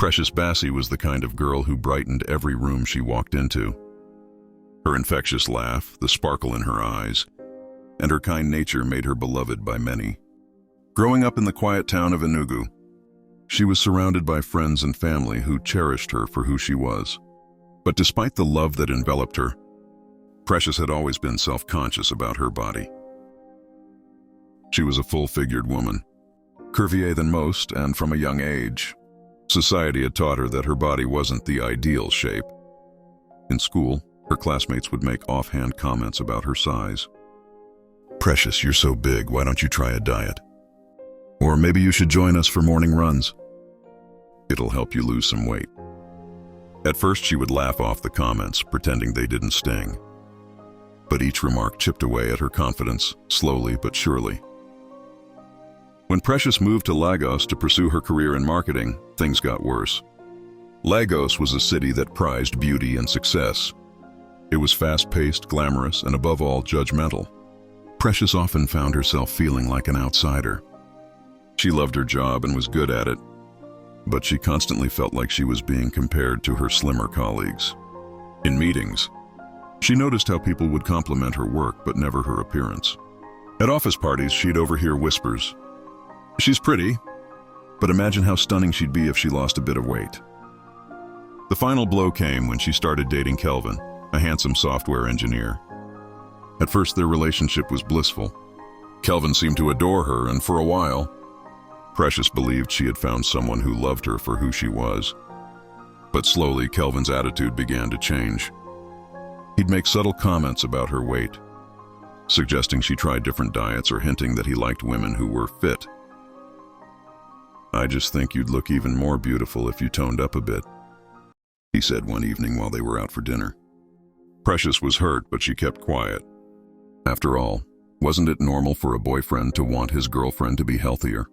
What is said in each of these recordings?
Precious Bassey was the kind of girl who brightened every room she walked into. Her infectious laugh, the sparkle in her eyes, and her kind nature made her beloved by many. Growing up in the quiet town of Enugu, she was surrounded by friends and family who cherished her for who she was. But despite the love that enveloped her, Precious had always been self-conscious about her body. She was a full-figured woman, curvier than most, and from a young age, society had taught her that her body wasn't the ideal shape. In school, her classmates would make offhand comments about her size. "Precious, you're so big, why don't you try a diet? Or maybe you should join us for morning runs. It'll help you lose some weight." At first, she would laugh off the comments, pretending they didn't sting. But each remark chipped away at her confidence, slowly but surely. When Precious moved to Lagos to pursue her career in marketing, things got worse. Lagos was a city that prized beauty and success. It was fast-paced, glamorous, and above all, judgmental. Precious often found herself feeling like an outsider. She loved her job and was good at it, but she constantly felt like she was being compared to her slimmer colleagues. In meetings, she noticed how people would compliment her work but never her appearance. At office parties, she'd overhear whispers. "She's pretty, but imagine how stunning she'd be if she lost a bit of weight." The final blow came when she started dating Kelvin, a handsome software engineer. At first, their relationship was blissful. Kelvin seemed to adore her, and for a while, Precious believed she had found someone who loved her for who she was. But slowly, Kelvin's attitude began to change. He'd make subtle comments about her weight, suggesting she tried different diets or hinting that he liked women who were fit. "I just think you'd look even more beautiful if you toned up a bit," he said one evening while they were out for dinner. Precious was hurt, but she kept quiet. After all, wasn't it normal for a boyfriend to want his girlfriend to be healthier?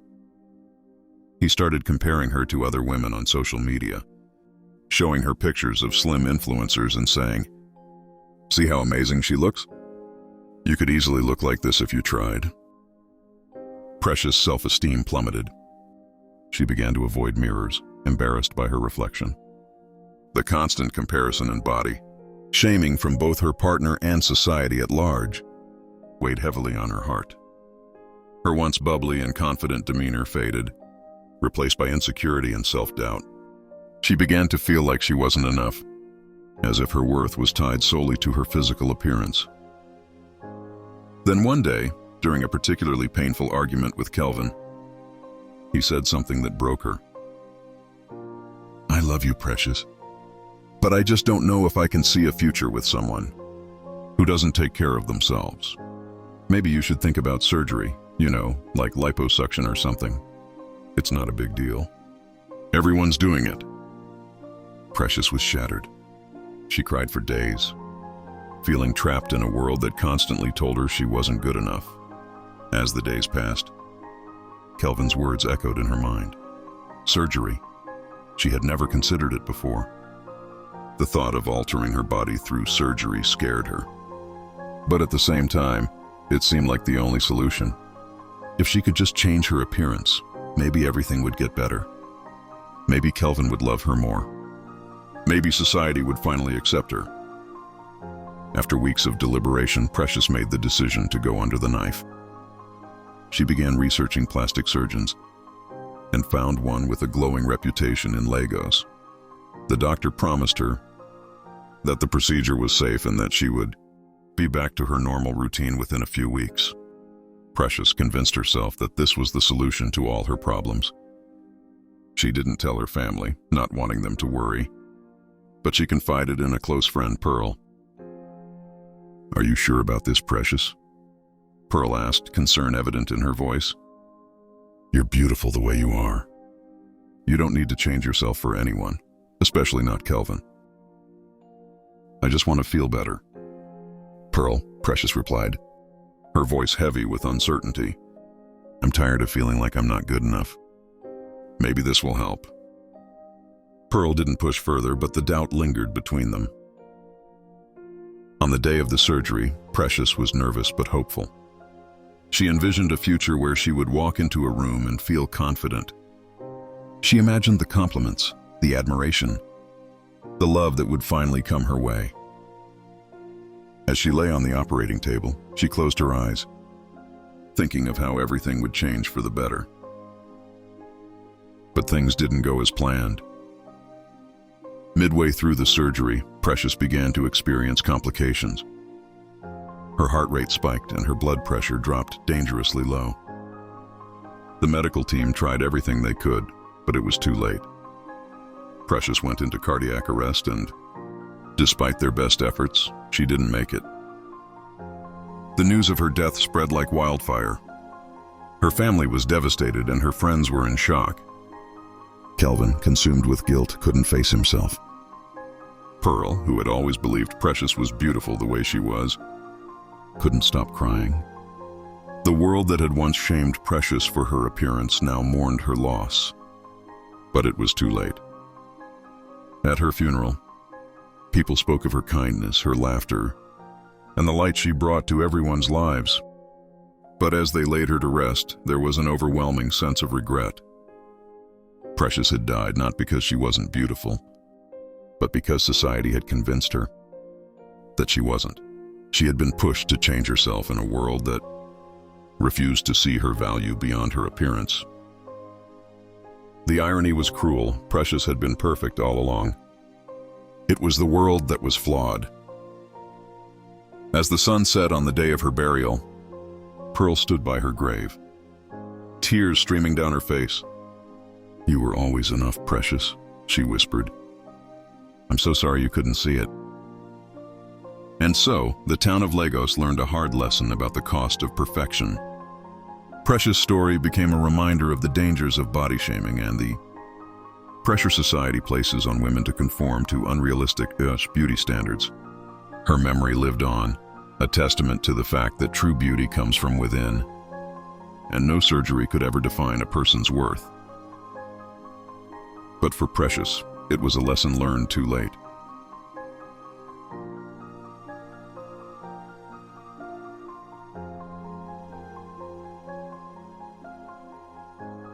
He started comparing her to other women on social media, showing her pictures of slim influencers and saying, "See how amazing she looks? You could easily look like this if you tried." Precious' self-esteem plummeted. She began to avoid mirrors, embarrassed by her reflection. The constant comparison and body shaming from both her partner and society at large weighed heavily on her heart. Her once bubbly and confident demeanor faded, replaced by insecurity and self-doubt. She began to feel like she wasn't enough, as if her worth was tied solely to her physical appearance. Then one day, during a particularly painful argument with Kelvin, he said something that broke her. "I love you, Precious, but I just don't know if I can see a future with someone who doesn't take care of themselves. Maybe you should think about surgery, like liposuction or something. It's not a big deal. Everyone's doing it." Precious was shattered. She cried for days, feeling trapped in a world that constantly told her she wasn't good enough. As the days passed, Kelvin's words echoed in her mind. Surgery. She had never considered it before. The thought of altering her body through surgery scared her. But at the same time, it seemed like the only solution. If she could just change her appearance, maybe everything would get better. Maybe Kelvin would love her more. Maybe society would finally accept her. After weeks of deliberation, Precious made the decision to go under the knife. She began researching plastic surgeons and found one with a glowing reputation in Lagos. The doctor promised her that the procedure was safe and that she would be back to her normal routine within a few weeks. Precious convinced herself that this was the solution to all her problems. She didn't tell her family, not wanting them to worry, but she confided in a close friend, Pearl. "Are you sure about this, Precious?" Pearl asked, concern evident in her voice. "You're beautiful the way you are. You don't need to change yourself for anyone, especially not Kelvin." "I just want to feel better." "Pearl," Precious replied, her voice heavy with uncertainty. "I'm tired of feeling like I'm not good enough. Maybe this will help." Pearl didn't push further, but the doubt lingered between them. On the day of the surgery, Precious was nervous but hopeful. She envisioned a future where she would walk into a room and feel confident. She imagined the compliments, the admiration, the love that would finally come her way. As she lay on the operating table, she closed her eyes, thinking of how everything would change for the better. But things didn't go as planned. Midway through the surgery, Precious began to experience complications. Her heart rate spiked and her blood pressure dropped dangerously low. The medical team tried everything they could, but it was too late. Precious went into cardiac arrest and, despite their best efforts, she didn't make it. The news of her death spread like wildfire. Her family was devastated and her friends were in shock. Kelvin, consumed with guilt, couldn't face himself. Pearl, who had always believed Precious was beautiful the way she was, couldn't stop crying. The world that had once shamed Precious for her appearance now mourned her loss. But it was too late. At her funeral, people spoke of her kindness, her laughter, and the light she brought to everyone's lives. But as they laid her to rest, there was an overwhelming sense of regret. Precious had died not because she wasn't beautiful, but because society had convinced her that she wasn't. She had been pushed to change herself in a world that refused to see her value beyond her appearance. The irony was cruel. Precious had been perfect all along. It was the world that was flawed. As the sun set on the day of her burial, Pearl stood by her grave, tears streaming down her face. "You were always enough, Precious," she whispered. "I'm so sorry you couldn't see it." And so, the town of Lagos learned a hard lesson about the cost of perfection. Precious' story became a reminder of the dangers of body shaming and the pressure society places on women to conform to unrealistic beauty standards. Her memory lived on, a testament to the fact that true beauty comes from within, and no surgery could ever define a person's worth. But for Precious, it was a lesson learned too late.